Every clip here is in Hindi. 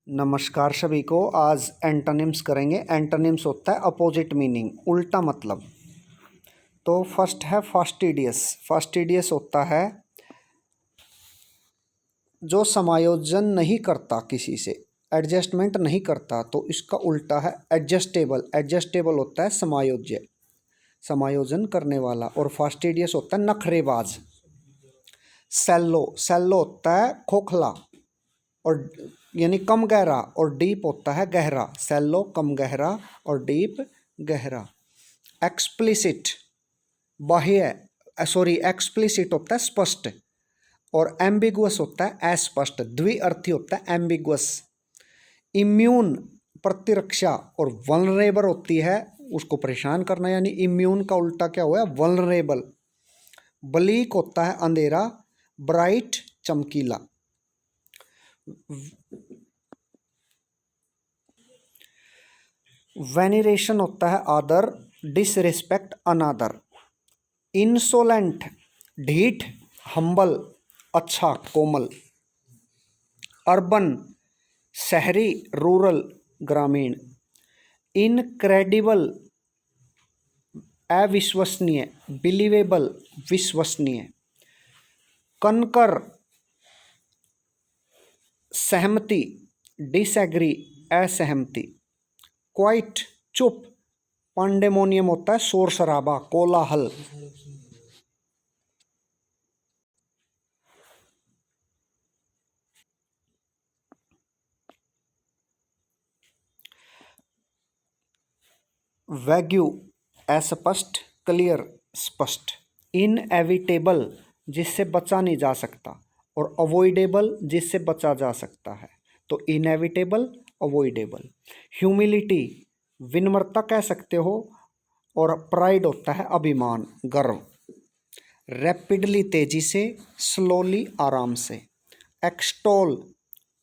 नमस्कार सभी को। आज एंटोनिम्स करेंगे। एंटोनिम्स होता है अपोजिट मीनिंग, उल्टा मतलब। तो फर्स्ट है फास्टिडियस। फास्टिडियस होता है जो समायोजन नहीं करता, किसी से एडजस्टमेंट नहीं करता। तो इसका उल्टा है एडजस्टेबल। एडजस्टेबल होता है समायोज्य, समायोजन करने वाला। और फास्टिडियस होता है नखरेबाज। सेल्लो, सेल्लो होता है खोखला और यानी कम गहरा, और डीप होता है गहरा। सैलो कम गहरा और डीप गहरा। एक्सप्लिसिट बाह्य, एक्सप्लिसिट होता है स्पष्ट, और एम्बिगुअस होता है अस्पष्ट, द्विअर्थी होता है एम्बिगुअस। इम्यून प्रतिरक्षा, और वल्नरेबल होती है उसको परेशान करना, यानी इम्यून का उल्टा क्या हुआ, वल्नरेबल। ब्लीक होता है अंधेरा, ब्राइट चमकीला। वेनरेशन होता है आदर, डिसरिस्पेक्ट अनादर। इंसोलेंट ढीठ, हम्बल अच्छा कोमल। अर्बन शहरी, रूरल ग्रामीण। इनक्रेडिबल अविश्वसनीय, बिलीवेबल विश्वसनीय। कनकर सहमति, डिसएग्री असहमति। क्वाइट चुप, पांडेमोनियम होता है शोर शराबा, कोलाहल। वैग्यू अस्पष्ट, क्लियर स्पष्ट। इनएविटेबल जिससे बचा नहीं जा सकता, और अवॉइडेबल जिससे बचा जा सकता है। तो इनएविटेबल, अवॉइडेबल। ह्यूमिलिटी विनम्रता कह सकते हो, और प्राइड होता है अभिमान, गर्व। रैपिडली तेजी से, स्लोली आराम से। एक्सटोल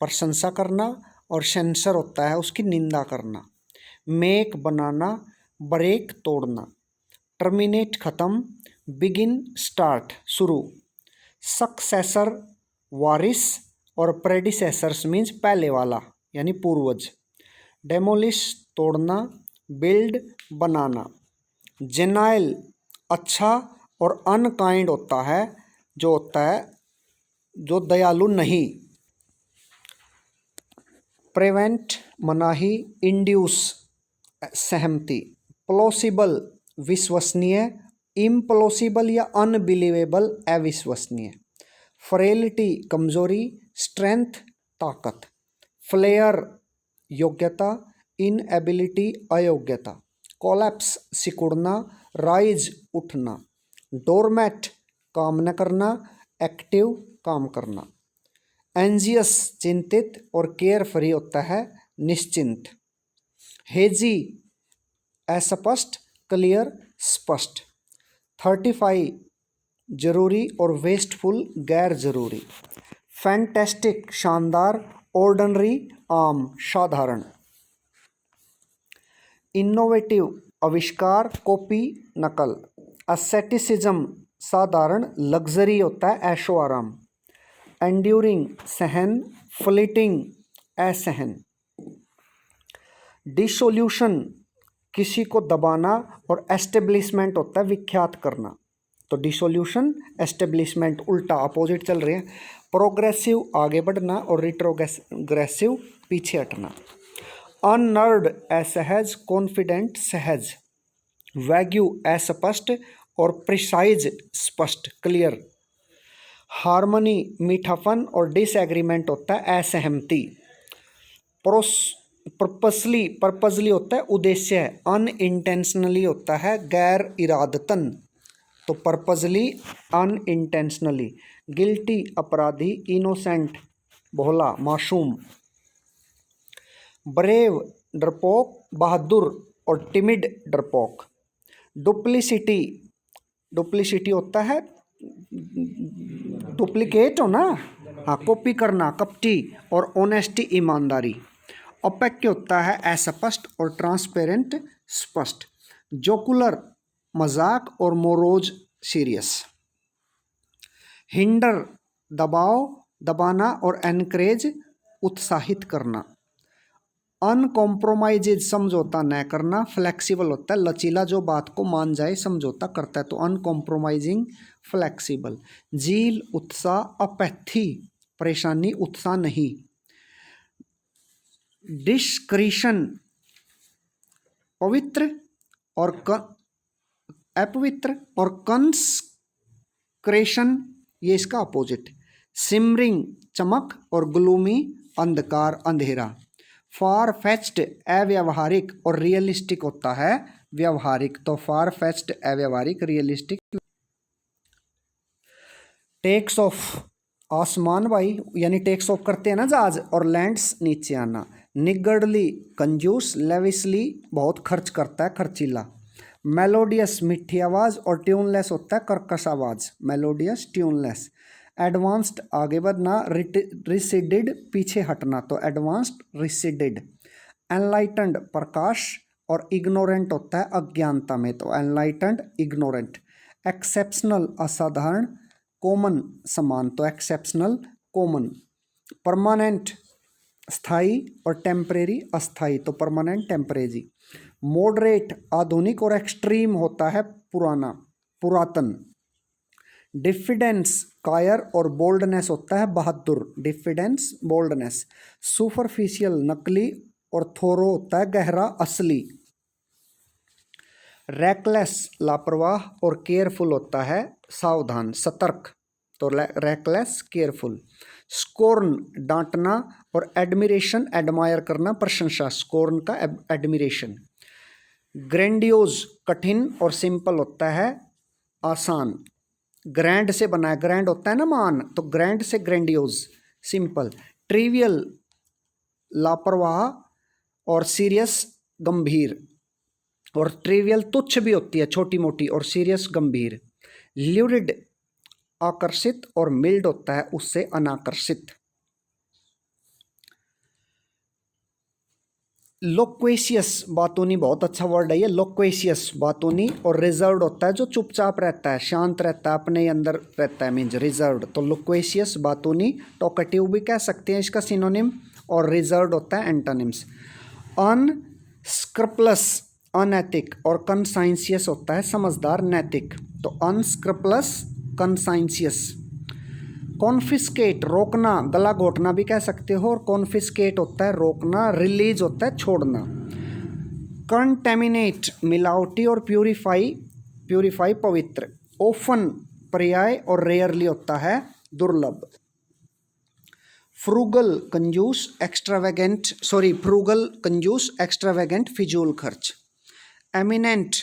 प्रशंसा करना, और सेंसर होता है उसकी निंदा करना। मेक बनाना, ब्रेक तोड़ना। टर्मिनेट खत्म, बिगिन स्टार्ट शुरू। सक्सेसर वारिस, और प्रेडिसेसर्स मीन्स पहले वाला यानी पूर्वज। डेमोलिश तोड़ना, बिल्ड बनाना। जेनाइल अच्छा, और अनकाइंड होता है जो दयालु नहीं। प्रिवेंट मनाही, इंड्यूस सहमति। प्लॉसिबल विश्वसनीय, इम्प्लॉसिबल या अनबिलीवेबल अविश्वसनीय। फ्रेलिटी कमजोरी, स्ट्रेंथ ताकत। फ्लेयर योग्यता, इनएबिलिटी अयोग्यता। कोलैप्स सिकुड़ना, राइज उठना। डोरमैट काम न करना, एक्टिव काम करना। एंजियस चिंतित, और केयर फ्री होता है निश्चिंत। हेजी अस्पष्ट, क्लियर स्पष्ट। 35 जरूरी, और वेस्टफुल गैर जरूरी। फैंटेस्टिक शानदार, ऑर्डिनरी आम साधारण। इनोवेटिव आविष्कार, कॉपी नकल। एस्थेटिसिज्म साधारण, लग्जरी होता है ऐशो आराम। एंड्यूरिंग सहन, फ्लीटिंग असहन। डिसोल्यूशन किसी को दबाना, और एस्टेब्लिशमेंट होता है विख्यात करना। तो डिसोल्यूशन एस्टेब्लिशमेंट उल्टा अपोजिट चल रहे हैं। प्रोग्रेसिव आगे बढ़ना, और रिट्रोग्रेसिव पीछे हटना। अननर्ड असहज, कॉन्फिडेंट सहज। वैग्यू अस्पष्ट, और प्रिसाइज स्पष्ट क्लियर। हार्मनी मीठापन, और डिसएग्रीमेंट होता है असहमति। पर्पसली होता है उद्देश्य, अनइंटेंशनली होता है गैर इरादतन। तो पर्पसली, अनइंटेंशनली। गिल्टी अपराधी, इनोसेंट भोला मासूम। ब्रेव डरपोक, बहादुर, और टिमिड डरपोक। डुप्लिसिटी, डुप्लिसिटी होता है डुप्लीकेट हो ना, हाँ कॉपी करना, कपटी। और ऑनेस्टी ईमानदारी। ओपेक होता है अस्पष्ट, और ट्रांसपेरेंट स्पष्ट। जोकुलर मजाक, और मोरोज सीरियस। हिंडर दबाव, दबाना, और एनकरेज उत्साहित करना। अनकॉम्प्रोमाइजेज समझौता न करना, फ्लेक्सिबल होता है लचीला जो बात को मान जाए समझौता करता है, तो अनकॉम्प्रोमाइजिंग फ्लेक्सिबल। झील उत्साह, अपैथी परेशानी, उत्साह नहीं। डिस्क्रिशन पवित्र और अपवित्र, और कंसक्रेशन ये इसका अपोजिट। सिमरिंग चमक, और ग्लूमी अंधकार अंधेरा। फार फेच्ड अव्यावहारिक, और रियलिस्टिक होता है व्यवहारिक, तो फार फेच्ड अव्यावहारिक, रियलिस्टिक। टेक्स ऑफ आसमान भाई, यानी टेक्स ऑफ करते हैं ना जहाज, और लैंड्स नीचे आना। निगर्डली कंजूस, लेविसली बहुत खर्च करता है खर्चीला। मेलोडियस मीठी आवाज, और ट्यूनलेस होता है कर्कश आवाज, मेलोडियस ट्यूनलेस। एडवांस्ड आगे बढ़ना, रिसिडेड पीछे हटना, तो एडवांस्ड रिसिडेड। एनलाइटेंड प्रकाश, और इग्नोरेंट होता है अज्ञानता में, तो एनलाइटेंड इग्नोरेंट। एक्सेप्शनल असाधारण, कॉमन समान, तो एक्सेप्शनल कॉमन। परमानेंट स्थायी, और टेम्परेरी अस्थाई, तो परमानेंट टेम्परेरी। मॉडरेट आधुनिक, और एक्सट्रीम होता है पुराना पुरातन। डिफिडेंस कायर, और बोल्डनेस होता है बहादुर, डिफिडेंस बोल्डनेस। सुपरफिशियल नकली, और थोरो होता है गहरा असली। रैकलेस लापरवाह, और केयरफुल होता है सावधान सतर्क, तो रैकलेस केयरफुल। स्कोर्न डांटना, और एडमिरेशन एडमायर करना प्रशंसा, स्कोर्न का एडमिरेशन। ग्रैंडियोज कठिन, और सिंपल होता है आसान। ग्रैंड से बना है, ग्रैंड होता है ना मान, तो ग्रैंड से ग्रैंडियोज सिंपल। ट्रिवियल लापरवाह, और सीरियस गंभीर, और ट्रिवियल तुच्छ भी होती है छोटी मोटी, और सीरियस गंभीर। ल्यूरिड आकर्षित, और मिल्ड होता है उससे अनाकर्षित। लोक्वेशियस बातूनी बहुत अच्छा वर्ड है ये, लोक्वेशियस बातूनी, और रिजर्व्ड होता है जो चुपचाप रहता है शांत रहता है अपने अंदर रहता है, मीन्स रिजर्व्ड, तो लोक्वेशियस बातूनी। टॉकेटिव भी कह सकते हैं इसका सिनोनिम, और रिजर्व्ड होता है एंटोनिम्स। अनस्क्रप्लस अनैतिक, और कंसाइंसियस होता है समझदार नैतिक, तो अनस्क्रप्लस कंसाइंसियस। कॉन्फिस्केट रोकना, गला घोटना भी कह सकते हो, और कॉन्फिस्केट होता है रोकना, रिलीज होता है छोड़ना। कंटेमिनेट मिलावटी, और प्यूरिफाई प्यूरिफाई पवित्र। ओफन पर्याय, और रेयरली होता है दुर्लभ। फ्रूगल कंजूस, एक्स्ट्रावेगेंट फिजूल खर्च। एमिनेंट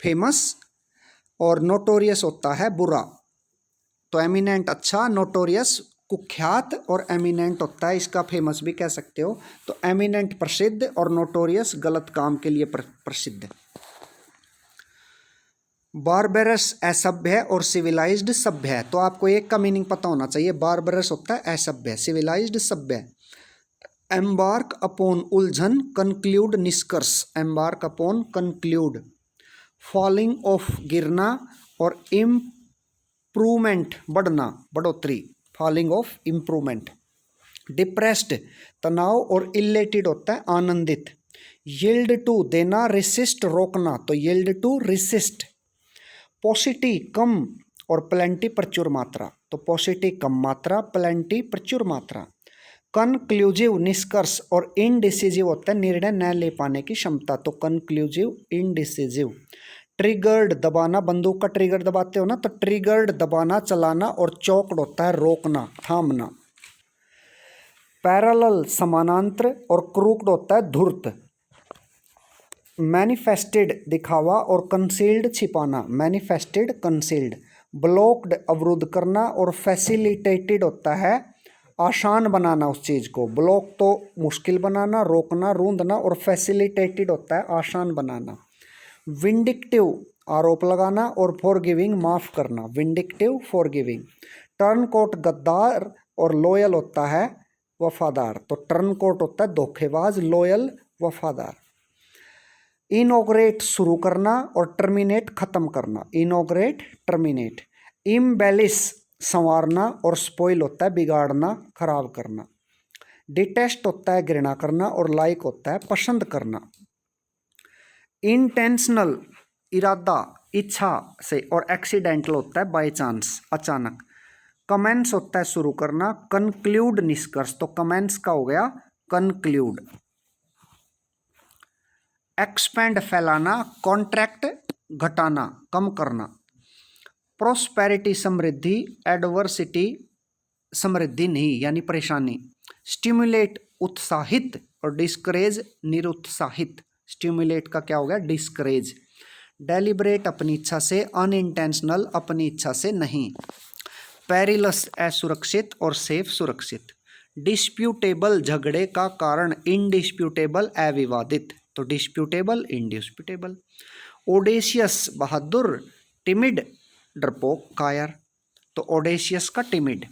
फेमस, और नोटोरियस होता है बुरा, तो एमिनेंट अच्छा, नोटोरियस कुख्यात, और एमिनेंट होता है इसका फेमस भी कह सकते हो, तो एमिनेंट प्रसिद्ध, और नोटोरियस गलत काम के लिए प्रसिद्ध। बारबरस असभ्य, और सिविलाइज्ड सभ्य है, तो आपको एक का मीनिंग पता होना चाहिए। बारबरस होता है असभ्य, सिविलाइज्ड सभ्य। एम्बार्क अपॉन उलझन, कंक्लूड निष्कर्ष, embark upon conclude. Falling of गिरना, और इम्प्रूवमेंट बढ़ना बढ़ोतरी, फॉलिंग ऑफ इम्प्रूवमेंट। डिप्रेस्ड तनाव, और इलेटेड होता है आनंदित। यील्ड टू देना, रेसिस्ट रोकना, तो यील्ड टू रेसिस्ट। पॉसिटी कम, और प्लेंटी प्रचुर मात्रा, तो पॉसिटी कम मात्रा, प्लेंटी प्रचुर मात्रा। कंक्लूसिव निष्कर्ष, और इनडिसिजिव होता है निर्णय न ले पाने की क्षमता, तो कंक्लूसिव इनडिसिजिव। ट्रिगर्ड दबाना, बंदूक का ट्रिगर दबाते हो ना, तो ट्रिगर्ड दबाना चलाना, और चौकड होता है रोकना थामना। पैरेलल समानांतर, और क्रूक्ड होता है धूर्त। मैनिफेस्टेड दिखावा, और कंसील्ड छिपाना, मैनिफेस्टेड कंसील्ड। ब्लॉक्ड अवरुद्ध करना, और फैसिलिटेटेड होता है आसान बनाना उस चीज़ को, ब्लॉक तो मुश्किल बनाना, रोकना रूंधना, और फैसिलिटेटेड होता है आसान बनाना। विंडिक्टिव आरोप लगाना, और फॉरगिविंग माफ़ करना, विंडिक्टिव फॉरगिविंग। टर्नकोट गद्दार, और लॉयल होता है वफादार, तो टर्नकोट होता है धोखेबाज, लॉयल वफादार। इनॉग्रेट शुरू करना, और टर्मिनेट खत्म करना, इनॉग्रेट टर्मिनेट। इम्बेलिस संवारना, और स्पॉइल होता है बिगाड़ना खराब करना। डिटेस्ट होता है घृणा करना और लाइक होता है पसंद करना। इंटेंशनल इरादा इच्छा से और एक्सीडेंटल होता है बाय चांस अचानक। कमेंस होता है शुरू करना, कंक्लूड निष्कर्ष, तो कमेंस का हो गया कंक्लूड। एक्सपेंड फैलाना, कॉन्ट्रैक्ट घटाना कम करना। प्रोस्पेरिटी समृद्धि, एडवर्सिटी समृद्धि नहीं यानी परेशानी। स्टिमुलेट उत्साहित और डिस्करेज निरुत्साहित। स्टिमुलेट का क्या हो गया डिस्करेज। डेलिब्रेट अपनी इच्छा से, अनइंटेंशनल अपनी इच्छा से नहीं। पेरिलस असुरक्षित और सेफ सुरक्षित। डिस्प्यूटेबल झगड़े का कारण, इनडिस्प्यूटेबल अविवादित, तो डिस्प्यूटेबल इनडिस्प्यूटेबल। ओडेशियस बहादुर, टिमिड डरपोक कायर, तो ओडेशियस का टिमिड।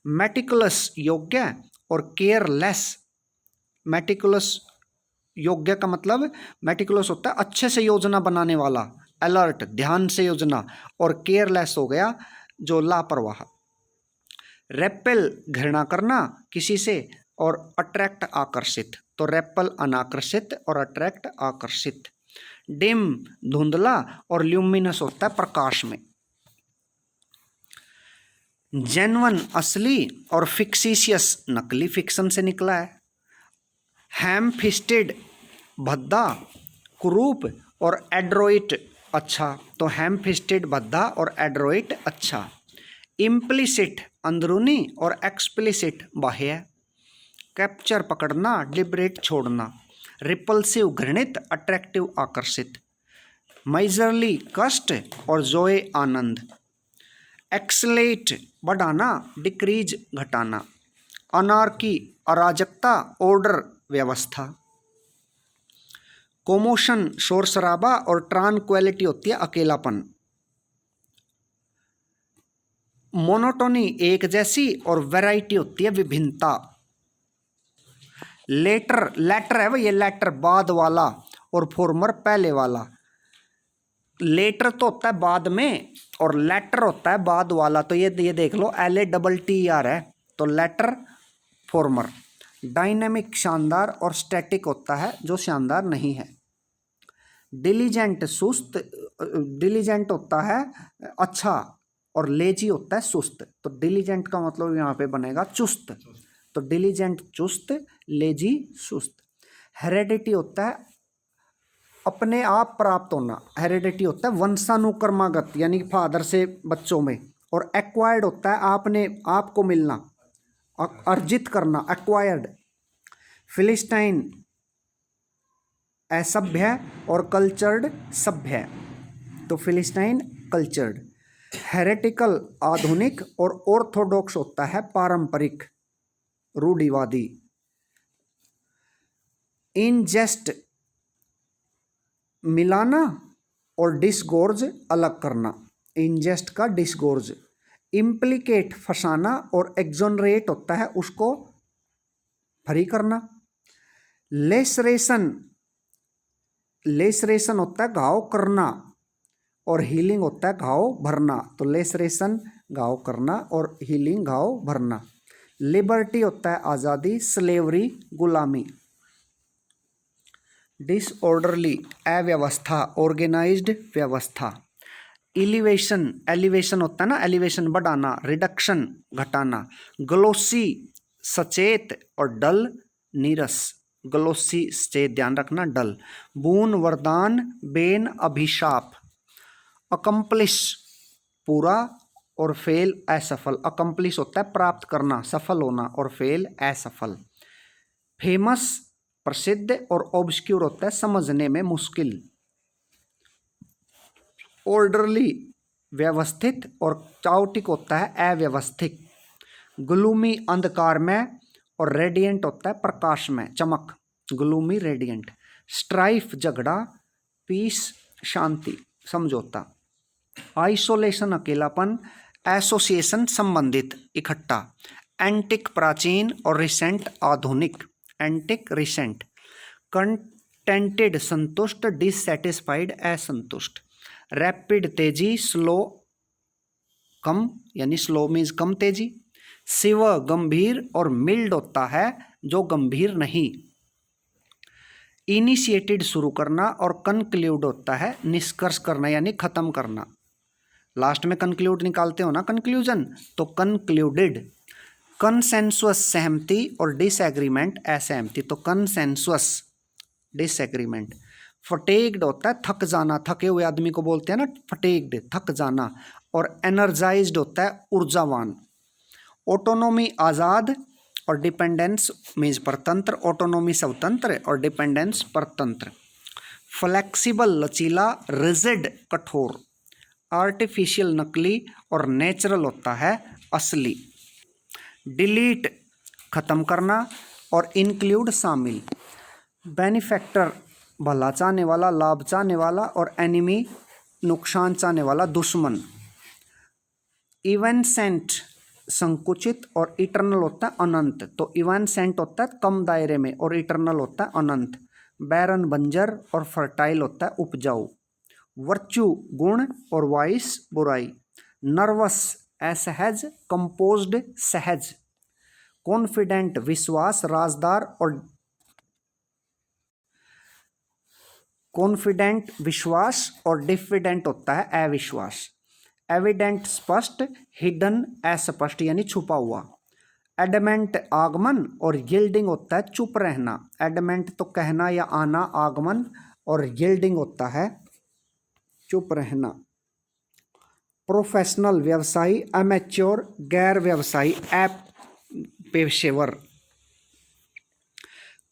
मेटिकुलस योग्य और केयरलेस। मेटिकुलस योग्य का मतलब मेटिकुलस होता है अच्छे से योजना बनाने वाला, अलर्ट ध्यान से योजना, और केयरलेस हो गया जो लापरवाह। रेपेल घृणा करना किसी से और अट्रैक्ट आकर्षित, तो रेपल अनाकर्षित और अट्रैक्ट आकर्षित। डिम धुंधला और ल्यूमिनस होता है प्रकाश में। जेन्युइन असली और फिक्सिशियस नकली, फिक्शन से निकला है। हैम फिस्टेड भद्दा कुरूप और एड्रोइट अच्छा, तो हैम फिस्टेड भद्दा और एड्रोइट अच्छा। इम्प्लिसिट अंदरूनी और एक्सप्लिसिट बाह्य। कैप्चर पकड़ना, डिब्रेट छोड़ना। रिपल्सिव घृणित, अट्रैक्टिव आकर्षित। माइजरली कष्ट और जोए आनंद। एक्सलेट बढ़ाना, डिक्रीज घटाना। अनार्की अराजकता, ऑर्डर व्यवस्था। कोमोशन शोर शराबा और ट्रांक्विलिटी होती है अकेलापन। मोनोटोनी एक जैसी और वैरायटी होती है विभिन्नता। लेटर लेटर है वो, ये लेटर बाद वाला और फॉर्मर पहले वाला। लेटर तो होता है बाद में और लेटर होता है बाद वाला, तो ये देख लो LATTER है, तो लेटर फॉर्मर। डायनेमिक शानदार और स्टैटिक होता है जो शानदार नहीं है। डिलीजेंट सुस्त, डिलीजेंट होता है अच्छा और लेजी होता है सुस्त, तो डिलीजेंट का मतलब यहाँ पे बनेगा चुस्त, तो डिलीजेंट चुस्त, लेजी सुस्त। हेरेडिटी होता है अपने आप प्राप्त होना, हेरेडिटी होता है वंशानुक्रमागत यानी कि फादर से बच्चों में, और एक्वायर्ड होता है आपने आपको मिलना, अर्जित करना, एक्वायर्ड। फिलिस्टाइन असभ्य और कल्चर्ड सभ्य, तो फिलिस्टाइन कल्चर्ड। हेरेटिकल आधुनिक और ऑर्थोडॉक्स होता है पारंपरिक रूढ़िवादी। इनजेस्ट मिलाना और डिस्गोर्ज अलग करना, इनजेस्ट का डिस्गोर्ज। इम्प्लीकेट फंसाना और एक्सोनरेट होता है उसको फ्री करना। लेसरेशन, लेसरेशन होता है घाव करना और हीलिंग होता है घाव भरना, तो लेसरेशन घाव करना और हीलिंग घाव भरना। लिबर्टी होता है आज़ादी, स्लेवरी गुलामी। डिसऑर्डरली अव्यवस्था, ऑर्गेनाइज्ड व्यवस्था। एलिवेशन, एलिवेशन होता है ना एलिवेशन बढ़ाना, रिडक्शन घटाना। ग्लोसी सचेत और डल नीरस, ग्लोसी से ध्यान रखना डल। बून वरदान, बेन अभिशाप। अकम्प्लिश पूरा और फेल असफल, अकम्प्लिश होता है प्राप्त करना सफल होना और फेल असफल। फेमस प्रसिद्ध और ऑब्सक्यूर होता है समझने में मुश्किल। ऑर्डरली व्यवस्थित और चाउटिक होता है अव्यवस्थित। ग्लूमी अंधकार में और रेडिएंट होता है प्रकाश में चमक, ग्लूमी रेडिएंट। स्ट्राइफ झगड़ा, पीस शांति समझौता। आइसोलेशन अकेलापन, एसोसिएशन संबंधित इकट्ठा। एंटिक प्राचीन और रिसेंट आधुनिक, एंटिक रिसेंट। कंटेंटेड संतुष्ट, डिससेटिस्फाइड असंतुष्ट। रैपिड तेजी, स्लो कम यानी स्लो मीन्स कम तेजी। शिव गंभीर और मिल्ड होता है जो गंभीर नहीं। इनिशिएटेड शुरू करना और कंक्लूड होता है निष्कर्ष करना यानी खत्म करना। लास्ट में कंक्लूड निकालते हो ना, कंक्लूजन, तो कंक्लूडेड। कंसेंसुअस सहमति और डिसएग्रीमेंट असहमति, तो कंसेंसुअस डिसएग्रीमेंट। फटेग्ड होता है थक जाना, थके हुए आदमी को बोलते हैं ना फटेग्ड, थक जाना। और एनर्जाइज्ड होता है ऊर्जावान। ऑटोनोमी आज़ाद और डिपेंडेंस मीन्स परतंत्र, ऑटोनोमी स्वतंत्र और डिपेंडेंस परतंत्र। फ्लेक्सिबल लचीला, रिजिड कठोर। आर्टिफिशियल नकली और नेचुरल होता है असली। डिलीट खत्म करना और इंक्लूड शामिल। बेनिफैक्टर भला चाहने वाला, लाभ चाहने वाला, और एनिमी नुकसान चाहने वाला, दुश्मन। इवेंसेंट संकुचित और इटर्नल होता है अनंत, तो इवेंसेंट होता है कम दायरे में और इटर्नल होता है अनंत। बैरन बंजर और फर्टाइल होता है उपजाऊ। वर्च्यू गुण और वाइस बुराई। नर्वस असहज, कंपोज्ड सहज। कॉन्फिडेंट विश्वास राजदार और कॉन्फिडेंट विश्वास और डिफिडेंट होता है अविश्वास। एविडेंट स्पष्ट, हिडन अस्पष्ट यानी छुपा हुआ। एडमेंट आगमन और यील्डिंग होता है चुप रहना। एडमेंट तो कहना या आना, आगमन, और यील्डिंग होता है चुप रहना। प्रोफेशनल व्यवसायी, अमेच्योर गैर व्यवसायी, पेशेवर।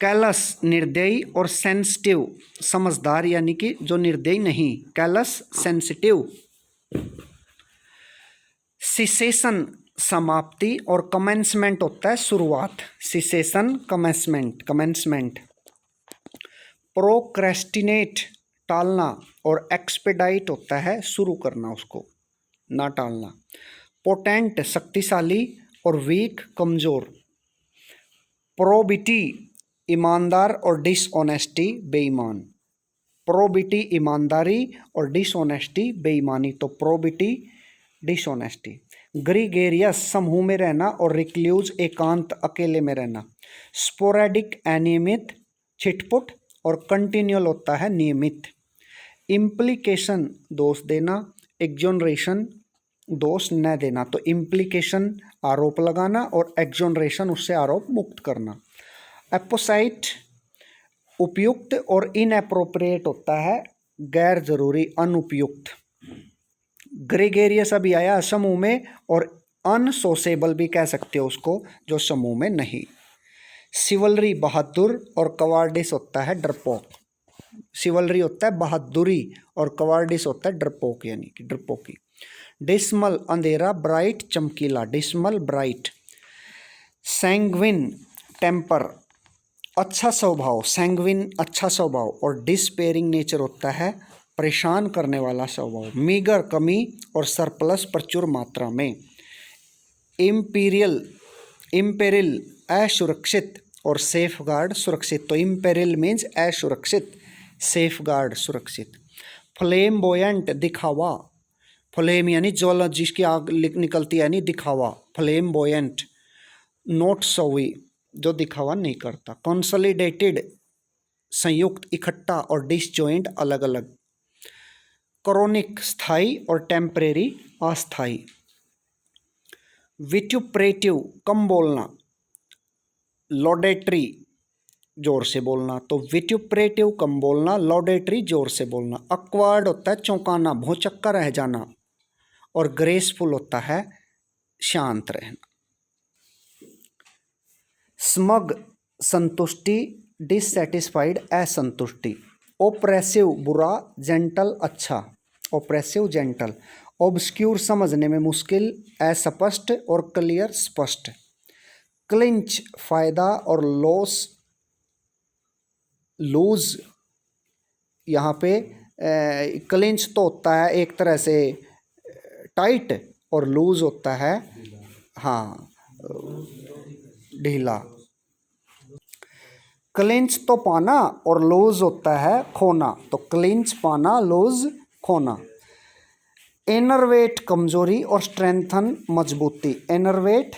कैलस निर्दयी और सेंसिटिव समझदार यानी कि जो निर्दयी नहीं, कैलस सेंसिटिव। सिसेशन समाप्ति और कमेंसमेंट होता है शुरुआत। Cessation commencement. प्रोक्रेस्टिनेट टालना और एक्सपेडाइट होता है शुरू करना, उसको ना टालना। पोटेंट शक्तिशाली और वीक कमजोर। प्रोबिटी ईमानदार और डिसऑनेस्टी बेईमान। प्रोबिटी ईमानदारी और डिसऑनेस्टी बेईमानी, तो प्रोबिटी डिसऑनेस्टी। ग्रीगेरियस समूह में रहना और रिक्ल्यूज एकांत अकेले में रहना। स्पोरेडिक अनियमित छिटपुट और कंटिन्यूअल होता है नियमित। इम्प्लीकेशन दोष देना, एक्सोनरेशन दोष न देना, तो इम्प्लीकेशन आरोप लगाना और एक्सोनरेशन उससे आरोप मुक्त करना। एपोसाइट उपयुक्त और इनएप्रोप्रिएट होता है गैर जरूरी, अनुपयुक्त। ग्रेगेरियस अभी आया समूह में, और अनसोसेबल भी कह सकते हो उसको जो समूह में नहीं। सिवलरी बहादुर और कवार्डिस होता है डरपोक। सिवलरी होता है बहादुरी और कवार्डिस होता है डरपोक यानी कि डरपोकी। डिस्मल अंधेरा, ब्राइट चमकीला, डिस्मल ब्राइट। सैंग्विन टेम्पर अच्छा स्वभाव, सैंग्विन अच्छा स्वभाव, और डिस्पेयरिंग नेचर होता है परेशान करने वाला स्वभाव। मीगर कमी और सरप्लस प्रचुर मात्रा में। इम्पेरिल असुरक्षित और सेफगार्ड सुरक्षित, तो इम्पेरिल मीन्स असुरक्षित, सेफगार्ड सुरक्षित। फ्लेमबोयंट दिखावा, फ्लेम यानी ज्वाला जिसकी आग निकलती है यानी दिखावा, फ्लेमबोयंट। नोट सवी जो दिखावा नहीं करता। कंसोलिडेटेड संयुक्त इकट्ठा और डिसजॉइंट अलग अलग। क्रोनिक स्थायी और टेम्परेरी अस्थायी। विट्यूप्रेटिव कम बोलना, लॉडेटरी जोर से बोलना, तो विट्यूप्रेटिव कम बोलना, लॉडेटरी जोर से बोलना। अक्वार्ड होता है चौंकाना, भौचक्का रह जाना, और ग्रेसफुल होता है शांत रहना। स्मग संतुष्टि, डिससेटिस्फाइड असंतुष्टि। ओप्रेसिव बुरा, जेंटल अच्छा, ओप्रेसिव जेंटल। ऑब्सक्यूर समझने में मुश्किल, अस्पष्ट, और क्लियर स्पष्ट। क्लिंच फायदा और लॉस लूज, यहाँ पे क्लिंच तो होता है एक तरह से टाइट, और लूज होता है हाँ ढीला। क्लिंच तो पाना और लूज होता है खोना, तो क्लिंच पाना, लूज खोना। इनरवेट कमजोरी और स्ट्रेंथन मजबूती। इनरवेट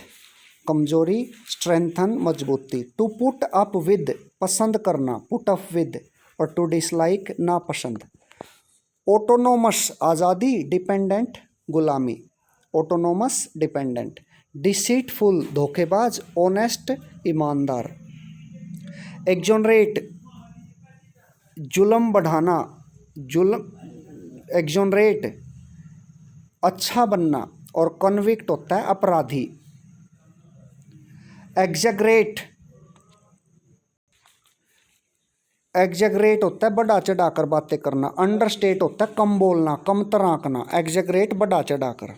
कमजोरी, स्ट्रेंथन मजबूती। टू पुट अप विद पसंद करना, पुट अप विद, और टू डिसलाइक नापसंद। ऑटोनोमस आज़ादी, डिपेंडेंट गुलामी, ऑटोनोमस डिपेंडेंट। डिसीटफुल धोखेबाज, ऑनेस्ट ईमानदार। एग्जोनरेट जुल्म बढ़ाना, जुल्म एग्जोनरेट अच्छा बनना, और कन्विक्ट होता है अपराधी। एग्जैगरेट, एग्जैगरेट होता है बढ़ा चढ़ाकर बातें करना। अंडरस्टेट होता है कम बोलना, कम तराकना। एग्जैगरेट बढ़ा चढ़ाकर।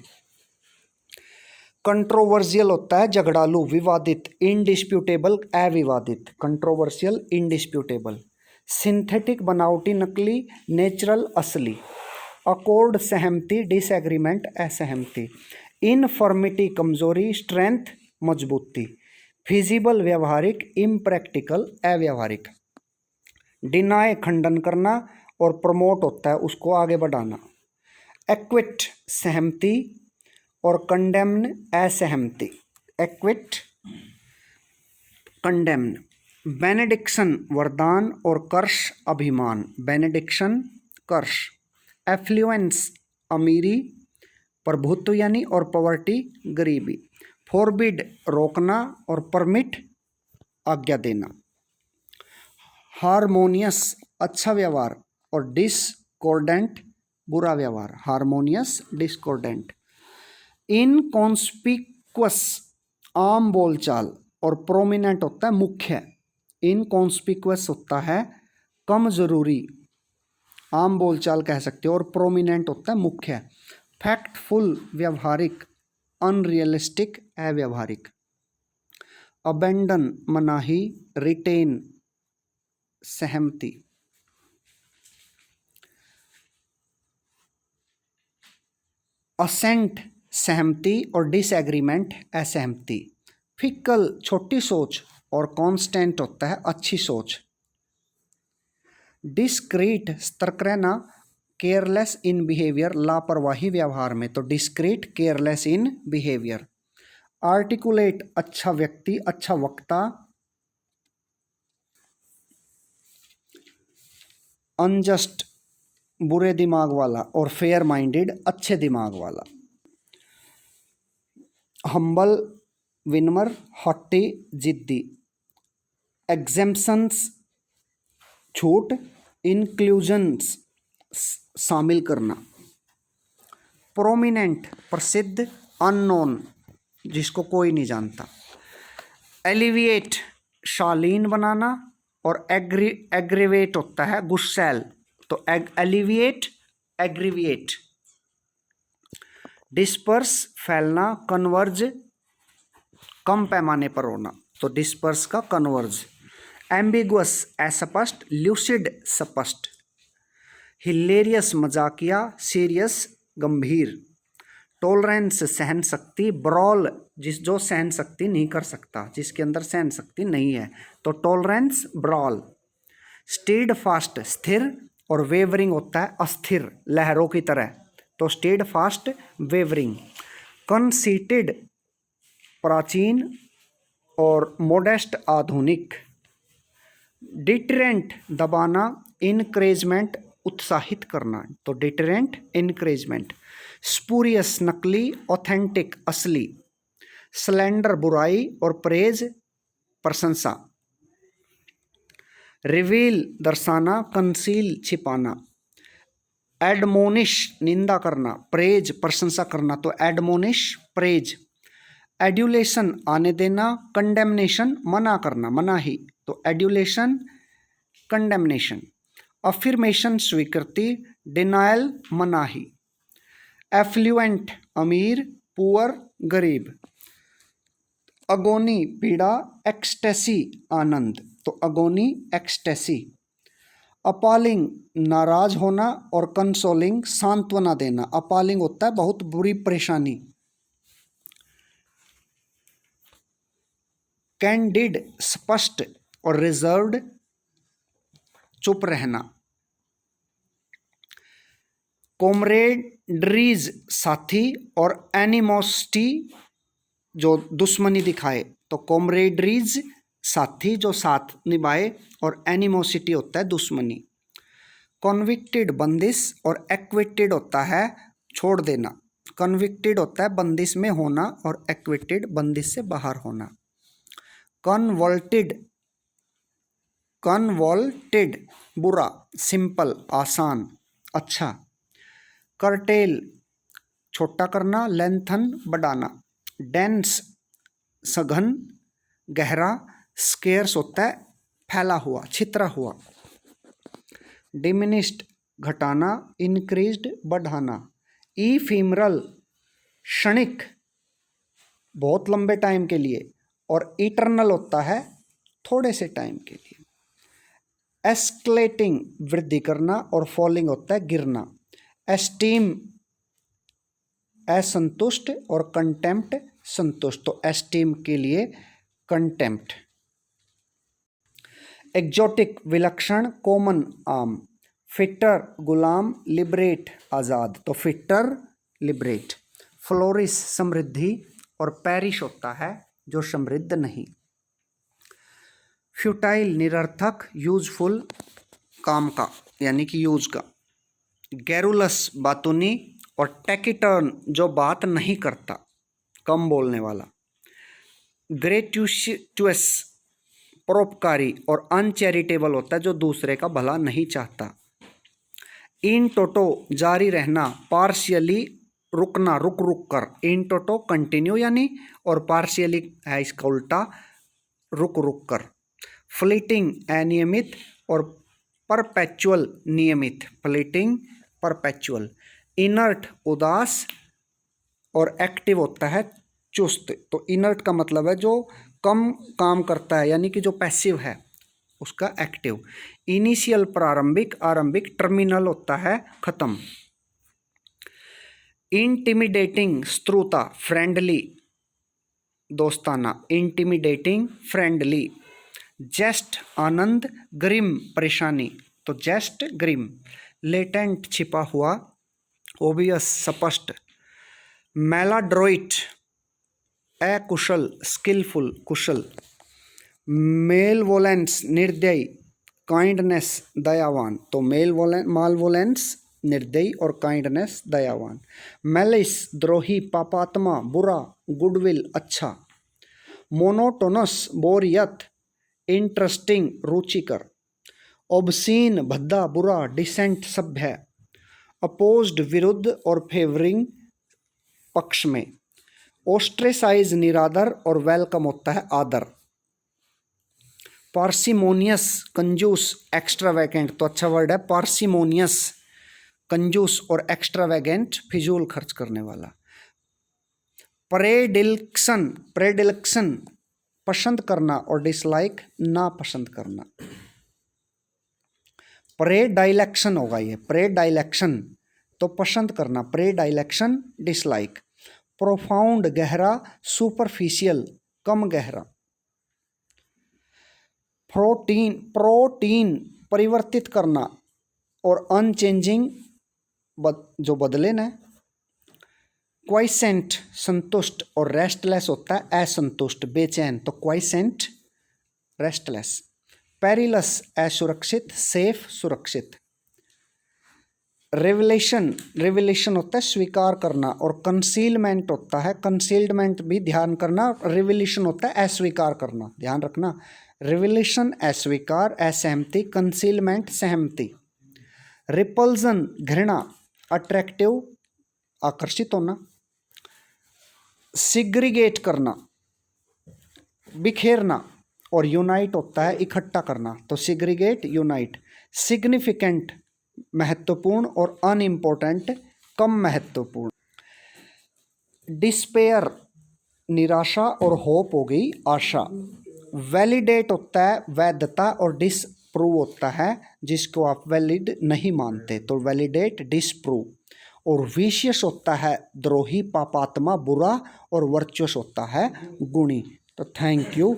कंट्रोवर्शियल होता है झगड़ालू, विवादित। इनडिस्प्यूटेबल अविवादित, कंट्रोवर्शियल इनडिस्प्यूटेबल। सिंथेटिक बनावटी नकली, नेचुरल असली। अकॉर्ड सहमति, डिसएग्रीमेंट असहमति। इनफॉर्मिटी कमजोरी, स्ट्रेंथ मजबूती। फिजिबल व्यवहारिक, इम्प्रैक्टिकल अव्यवहारिक। डिनाय खंडन करना, और प्रमोट होता है उसको आगे बढ़ाना। एक्विट सहमति, और कंडेम्न असहमति। एक्विट कंडेम्न। बेनेडिक्शन वरदान, और कर्ष अभिमान। बेनेडिक्शन कर्ष। एफ्लुएंस अमीरी, प्रभुत्व यानी, और पॉवर्टी गरीबी। फॉरबिड रोकना, और परमिट आज्ञा देना। हारमोनियस अच्छा व्यवहार, और डिस्कॉर्डेंट बुरा व्यवहार। Harmonious discordant. इनकॉन्स्पिक्वस आम बोलचाल, और प्रोमिनेंट होता है मुख्य। इनकॉन्स्पिक्वस होता है कम जरूरी, आम बोलचाल कह सकते हो, और प्रोमिनेंट होता है मुख्य। फैक्टफुल व्यवहारिक, अनरियलिस्टिक अव्यवहारिक। अबेंडन मनाही, रिटेन सहमति। असेंट सहमति, और डिसएग्रीमेंट असहमति। फिकल छोटी सोच, और कांस्टेंट होता है अच्छी सोच। डिस्क्रीट सतर्क रहना, केयरलेस इन बिहेवियर लापरवाही व्यवहार में, तो discrete careless in behaviour. Articulate अच्छा व्यक्ति, अच्छा वक्ता। अनजस्ट बुरे दिमाग वाला, और फेयर माइंडेड अच्छे दिमाग वाला। हम्बल विनम्र, हॉटी जिद्दी। एग्जेम्पशंस छूट, इंक्लूजन्स शामिल करना। प्रोमिनेंट प्रसिद्ध, अननोन जिसको कोई नहीं जानता। एलिविएट शालीन बनाना, और एग्रीवेट होता है गुस्सैल, तो एलिविएट एग्रीविएट। डिस्पर्स फैलना, कन्वर्ज कम पैमाने पर होना, तो डिस्पर्स का कन्वर्ज। एम्बिगुअस अस्पष्ट, ल्यूसिड स्पष्ट। हिलेरियस मजाकिया, सीरियस गंभीर। टॉलरेंस सहन शक्ति, ब्रॉल जो सहन शक्ति नहीं कर सकता, जिसके अंदर सहन शक्ति नहीं है, तो टॉलरेंस ब्रॉल। स्टीड फास्ट स्थिर, और वेवरिंग होता है अस्थिर लहरों की तरह, तो स्टीड फास्ट वेवरिंग। कंसीटेड प्राचीन, और मोडेस्ट आधुनिक। डिटरेंट दबाना, इनकरेजमेंट उत्साहित करना, तो डिटरेंट इनकरेजमेंट। स्पूरियस नकली, ऑथेंटिक असली। स्लेंडर बुराई, और प्रेज प्रशंसा। रिवील दर्शाना, कंसील छिपाना। एडमोनिश निंदा करना, प्रेज प्रशंसा करना, तो एडमोनिश प्रेज। एड्यूलेशन आने देना, कंडेमनेशन मना करना, मनाही, तो एड्यूलेशन कंडेमनेशन। अफर्मेशन स्वीकृति, डिनायल मनाही। एफ्लुएंट अमीर, पुअर गरीब। अगोनी पीड़ा, एक्सटेसी आनंद, तो अगोनी एक्सटेसी। अपालिंग नाराज होना, और कंसोलिंग सांत्वना देना। अपालिंग होता है बहुत बुरी परेशानी। कैंडिड स्पष्ट, और रिजर्व्ड चुप रहना। कॉमरेडरीज साथी, और एनिमोसिटी जो दुश्मनी दिखाए, तो कॉमरेडरीज साथी जो साथ निभाए, और एनिमोसिटी होता है दुश्मनी। कॉन्विक्टेड बंदिश, और एक्विटेड होता है छोड़ देना। कन्विक्टेड होता है बंदिश में होना, और एक्विटेड बंदिश से बाहर होना। कन्वॉल्टेड, कन्वॉल्टेड बुरा, सिंपल आसान अच्छा। कर्टेल छोटा करना, लेंथन बढ़ाना। डेंस सघन गहरा, स्केर्स होता है फैला हुआ छितरा हुआ। डिमिनिश्ड घटाना, इंक्रीज्ड बढ़ाना। इफीमरल क्षणिक बहुत लंबे टाइम के लिए, और इटरनल होता है थोड़े से टाइम के लिए। एस्केलेटिंग वृद्धि करना, और फॉलिंग होता है गिरना। एस्टीम असंतुष्ट, और कंटेम्प्ट संतुष्ट, तो एस्टीम के लिए कंटेम्प्ट। एग्जोटिक विलक्षण कॉमन आम। फिटर गुलाम, लिबरेट आज़ाद, तो फिटर लिबरेट। फ्लोरिश समृद्धि, और पेरिश होता है जो समृद्ध नहीं। फ्यूटाइल निरर्थक, यूजफुल काम का यानी कि यूज का। गैरुलस बातूनी, और टैकिटर्न जो बात नहीं करता कम बोलने वाला। ग्रेट्यूटस परोपकारी, और अनचैरिटेबल होता है जो दूसरे का भला नहीं चाहता। इन टोटो जारी रहना, पार्शियली रुकना रुक रुक कर। इन टोटो कंटिन्यू यानी, और पार्शियली है इसका उल्टा रुक रुक कर। फ्लीटिंग अनियमित, और परपेचुअल नियमित। Fleeting perpetual. इनर्ट उदास, और एक्टिव होता है चुस्त, तो इनर्ट का मतलब है जो कम काम करता है यानी कि जो पैसिव है उसका एक्टिव। इनिशियल प्रारंभिक, आरंभिक। टर्मिनल होता है खत्म। इंटिमिडेटिंग स्त्रुता, फ्रेंडली दोस्ताना। Intimidating friendly. जेस्ट आनंद, ग्रिम परेशानी, तो जेस्ट ग्रिम। लेटेंट छिपा हुआ, ओबियस स्पष्ट। मैलाड्रोइट अकुशल, स्किलफुल कुशल। मेलवोलेंस निर्दयी, काइंडनेस दयावान, तो मालवोलेंस निर्दयी, और काइंडनेस दयावान। मैलिस द्रोही, पापात्मा बुरा, गुडविल अच्छा। मोनोटोनस बोरियत, इंटरेस्टिंग रुचिकर। ऑब्सीन भद्दा बुरा, डिसेंट सभ्य। अपोज्ड विरुद्ध, और फेवरिंग पक्ष में। ओस्ट्रेसाइज निरादर, और वेलकम होता है आदर। पार्सिमोनियस कंजूस, एक्स्ट्रावेगेंट, तो अच्छा वर्ड है पार्सिमोनियस, कंजूस और एक्स्ट्रावेगेंट फिजूल खर्च करने वाला। प्रेडिलेक्शन, प्रेडिलेक्शन पसंद करना, और डिसलाइक ना पसंद करना। प्रेडाइलेक्शन होगा ये, प्रेडाइलेक्शन तो पसंद करना, प्रेडाइलेक्शन डिसलाइक। प्रोफाउंड गहरा, सुपरफिशियल कम गहरा। प्रोटीन, प्रोटीन परिवर्तित करना, और अनचेंजिंग जो बदले ना। क्वाइसेंट संतुष्ट, और रेस्टलेस होता है असंतुष्ट बेचैन, तो क्वाइसेंट रेस्टलेस। पेरिलस असुरक्षित, सेफ सुरक्षित। रेवलेशन, रेवलेशन होता है स्वीकार करना, और कंसीलमेंट होता है, कंसीलमेंट भी ध्यान करना, रेवलेशन होता है अस्वीकार करना, ध्यान रखना। रेवलेशन अस्वीकार असहमति, कंसीलमेंट सहमति। रिपल्जन घृणा, अट्रैक्टिव आकर्षित होना। सिग्रीगेट करना बिखेरना, और यूनाइट होता है इकट्ठा करना, तो सिग्रीगेट यूनाइट। सिग्निफिकेंट महत्वपूर्ण, और अनइम्पोर्टेंट कम महत्वपूर्ण। डिस्पेयर निराशा, और होप हो गई आशा। वैलिडेट होता है वैधता, और डिसप्रूव होता है जिसको आप वैलिड नहीं मानते, तो वैलिडेट डिसप्रूव। और विशियस होता है द्रोही पापात्मा बुरा, और वर्चुअस होता है गुणी। तो थैंक यू।